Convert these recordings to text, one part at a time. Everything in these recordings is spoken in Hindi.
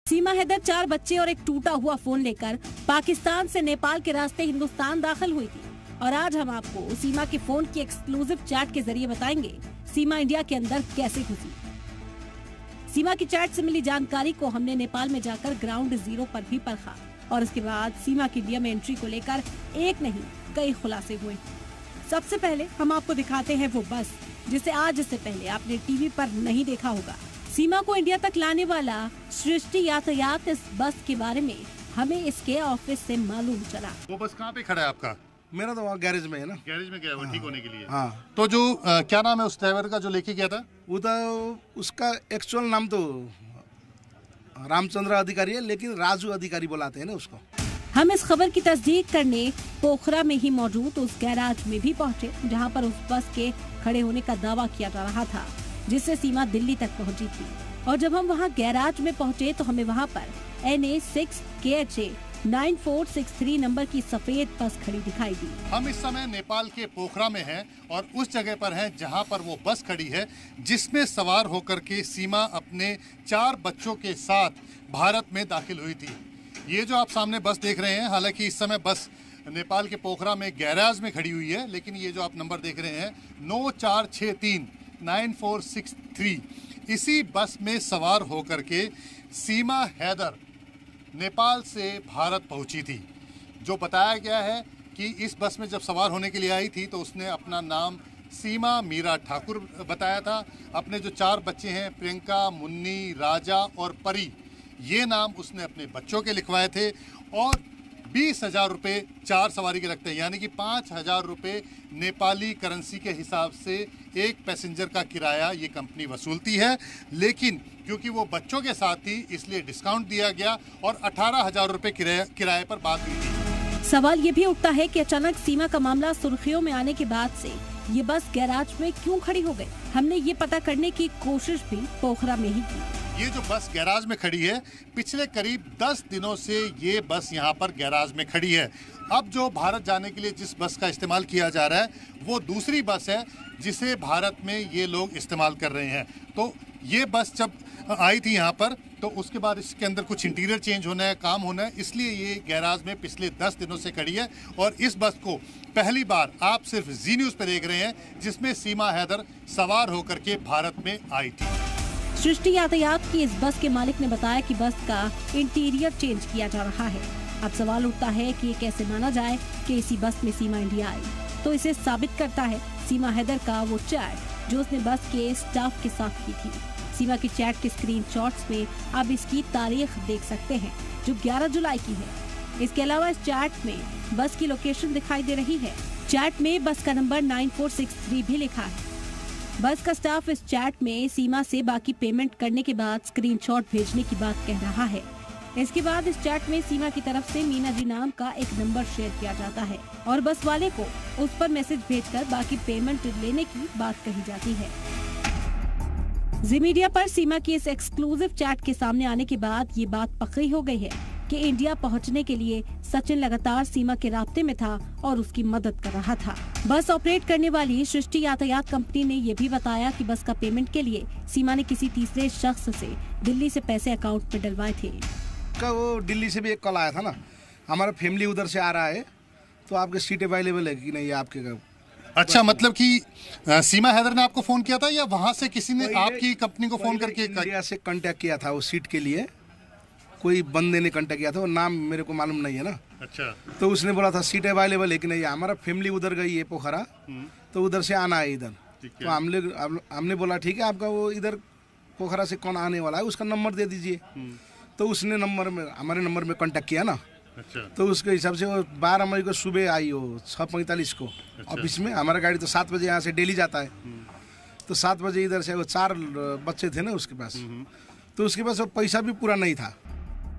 सीमा हैदर 4 बच्चे और एक टूटा हुआ फोन लेकर पाकिस्तान से नेपाल के रास्ते हिंदुस्तान दाखिल हुई थी और आज हम आपको सीमा के फोन की एक्सक्लूसिव चैट के जरिए बताएंगे सीमा इंडिया के अंदर कैसे घुसी। सीमा की चैट से मिली जानकारी को हमने नेपाल में जाकर ग्राउंड जीरो पर भी परखा और उसके बाद सीमा की इंडिया में एंट्री को लेकर एक नहीं कई खुलासे हुए। सबसे पहले हम आपको दिखाते हैं वो बस जिसे आज से पहले आपने टीवी पर नहीं देखा होगा। सीमा को इंडिया तक लाने वाला सृष्टि यातायात इस बस के बारे में हमें इसके ऑफिस से मालूम चला। वो बस कहाँ पे खड़ा है आपका? मेरा तो वहाँ गैरेज में है ना। गैरेज में गया हुआ ठीक होने के लिए। हाँ। तो जो क्या नाम है उस ड्राइवर का जो लेके गया था? वो तो उसका एक्चुअल नाम तो रामचंद्र अधिकारी है, लेकिन राजू अधिकारी बुलाते हैं ना उसको। हम इस खबर की तस्दीक करने पोखरा में ही मौजूद उस गैराज में भी पहुंचे जहां पर उस बस के खड़े होने का दावा किया जा रहा था जिससे सीमा दिल्ली तक पहुंची थी। और जब हम वहां गैराज में पहुंचे तो हमें वहां पर NA6KHA 9463 नंबर की सफेद बस खड़ी दिखाई दी। हम इस समय नेपाल के पोखरा में हैं और उस जगह पर हैं जहां पर वो बस खड़ी है जिसमें सवार होकर के सीमा अपने 4 बच्चों के साथ भारत में दाखिल हुई थी। ये जो आप सामने बस देख रहे हैं, हालांकि इस समय बस नेपाल के पोखरा में गैराज में खड़ी हुई है, लेकिन ये जो आप नंबर देख रहे हैं 9463 9463, इसी बस में सवार होकर के सीमा हैदर नेपाल से भारत पहुंची थी। जो बताया गया है कि इस बस में जब सवार होने के लिए आई थी तो उसने अपना नाम सीमा मीरा ठाकुर बताया था। अपने जो 4 बच्चे हैं प्रियंका, मुन्नी, राजा और परी, ये नाम उसने अपने बच्चों के लिखवाए थे और 20,000 रुपये 4 सवारी के रखते हैं, यानी कि 5,000 रुपये नेपाली करेंसी के हिसाब से एक पैसेंजर का किराया ये कंपनी वसूलती है। लेकिन क्योंकि वो बच्चों के साथ थी इसलिए डिस्काउंट दिया गया और 18,000 रुपये किराए पर बात हुई थी। सवाल ये भी उठता है कि अचानक सीमा का मामला सुर्खियों में आने के बाद से ये बस गैराज में क्यों खड़ी हो गई। हमने ये पता करने की कोशिश भी पोखरा में ही की। ये जो बस गैराज में खड़ी है, पिछले करीब 10 दिनों से ये बस यहाँ पर गैराज में खड़ी है। अब जो भारत जाने के लिए जिस बस का इस्तेमाल किया जा रहा है वो दूसरी बस है जिसे भारत में ये लोग इस्तेमाल कर रहे हैं। तो ये बस जब आई थी यहाँ पर तो उसके बाद इसके अंदर कुछ इंटीरियर चेंज होना है, काम होना है, इसलिए ये गैराज में पिछले 10 दिनों से खड़ी है। और इस बस को पहली बार आप सिर्फ जी न्यूज़ पे देख रहे हैं जिसमें सीमा हैदर सवार होकर के भारत में आई थी। सृष्टि यातायात की इस बस के मालिक ने बताया कि बस का इंटीरियर चेंज किया जा रहा है। अब सवाल उठता है कि ये कैसे माना जाए कि इसी बस में सीमा इंडिया आई। तो इसे साबित करता है सीमा हैदर का वो चैट जो उसने बस के स्टाफ के साथ की थी। सीमा की चैट के स्क्रीनशॉट्स में आप इसकी तारीख देख सकते हैं जो 11 जुलाई की है। इसके अलावा इस चैट में बस की लोकेशन दिखाई दे रही है। चैट में बस का नंबर 9463 भी लिखा है। बस का स्टाफ इस चैट में सीमा से बाकी पेमेंट करने के बाद स्क्रीनशॉट भेजने की बात कह रहा है। इसके बाद इस चैट में सीमा की तरफ से मीना जी नाम का एक नंबर शेयर किया जाता है और बस वाले को उस पर मैसेज भेजकर बाकी पेमेंट लेने की बात कही जाती है। जी मीडिया पर सीमा की इस एक्सक्लूसिव चैट के सामने आने के बाद ये बात पक्की हो गई है कि इंडिया पहुंचने के लिए सचिन लगातार सीमा के राब्ते में था और उसकी मदद कर रहा था। बस ऑपरेट करने वाली सृष्टि यातायात कंपनी ने ये भी बताया कि बस का पेमेंट के लिए सीमा ने किसी तीसरे शख्स से दिल्ली से पैसे अकाउंट में डलवाए थे। वो दिल्ली से भी एक कॉल आया था ना, हमारा फैमिली उधर से आ रहा है तो आपके सीट अवेलेबल है कि नहीं आपके। अच्छा, मतलब कि सीमा हैदर ने आपको फोन किया था या वहाँ से किसी ने आपकी कंपनी को फोन करके इंडिया से कांटेक्ट किया था? वो सीट के लिए कोई बंदे ने कांटेक्ट किया था, वो नाम मेरे को मालूम नहीं है ना। अच्छा। तो उसने बोला था सीट अवेलेबल है कि नहीं, हमारा फैमिली उधर गई है पोखरा तो उधर से आना है इधर। तो हमने बोला ठीक है, आपका वो इधर पोखरा से कौन आने वाला है उसका नंबर दे दीजिए। तो उसने नंबर में हमारे नंबर में कांटेक्ट किया ना। अच्छा। तो उसके हिसाब से वो 12 मई को सुबह आई हो 6:45 को। अच्छा। ऑफिस में हमारा गाड़ी तो 7 बजे यहाँ से डेली जाता है। तो 7 बजे इधर से वो 4 बच्चे थे ना उसके पास, तो उसके पास वो पैसा भी पूरा नहीं था।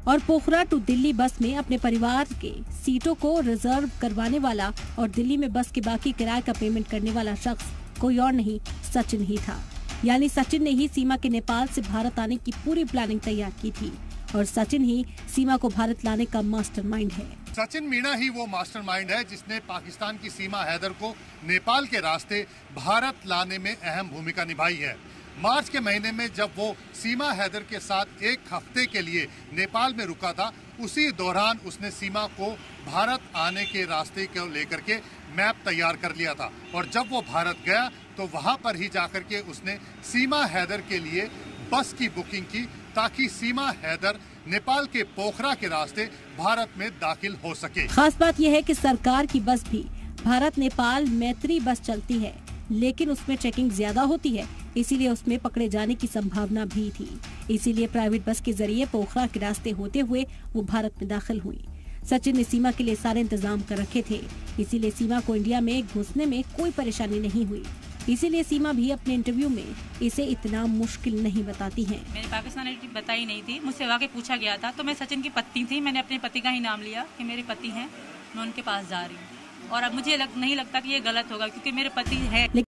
और पोखरा टू दिल्ली बस में अपने परिवार के सीटों को रिजर्व करवाने वाला और दिल्ली में बस के बाकी किराए का पेमेंट करने वाला शख्स कोई और नहीं सचिन ही था। यानी सचिन ने ही सीमा के नेपाल से भारत आने की पूरी प्लानिंग तैयार की थी और सचिन ही सीमा को भारत लाने का मास्टरमाइंड है। सचिन मीणा ही वो मास्टरमाइंड है जिसने पाकिस्तान की सीमा हैदर को नेपाल के रास्ते भारत लाने में अहम भूमिका निभाई है। मार्च के महीने में जब वो सीमा हैदर के साथ एक हफ्ते के लिए नेपाल में रुका था, उसी दौरान उसने सीमा को भारत आने के रास्ते को लेकर के मैप तैयार कर लिया था। और जब वो भारत गया तो वहां पर ही जाकर के उसने सीमा हैदर के लिए बस की बुकिंग की, ताकि सीमा हैदर नेपाल के पोखरा के रास्ते भारत में दाखिल हो सके। खास बात यह है कि सरकार की बस भी भारत नेपाल मैत्री बस चलती है, लेकिन उसमें चेकिंग ज्यादा होती है, इसीलिए उसमें पकड़े जाने की संभावना भी थी। इसीलिए प्राइवेट बस के जरिए पोखरा के रास्ते होते हुए वो भारत में दाखिल हुई। सचिन ने सीमा के लिए सारे इंतजाम कर रखे थे, इसीलिए सीमा को इंडिया में घुसने में कोई परेशानी नहीं हुई। इसीलिए सीमा भी अपने इंटरव्यू में इसे इतना मुश्किल नहीं बताती हैं। मैंने पाकिस्तानी बताई नहीं थी, मुझसे वाकई पूछा गया था तो मैं सचिन की पत्नी थी, मैंने अपने पति का ही नाम लिया कि मेरे पति हैं, मैं उनके पास जा रही हूँ। और अब मुझे नहीं लगता कि ये गलत होगा, क्योंकि मेरे पति है।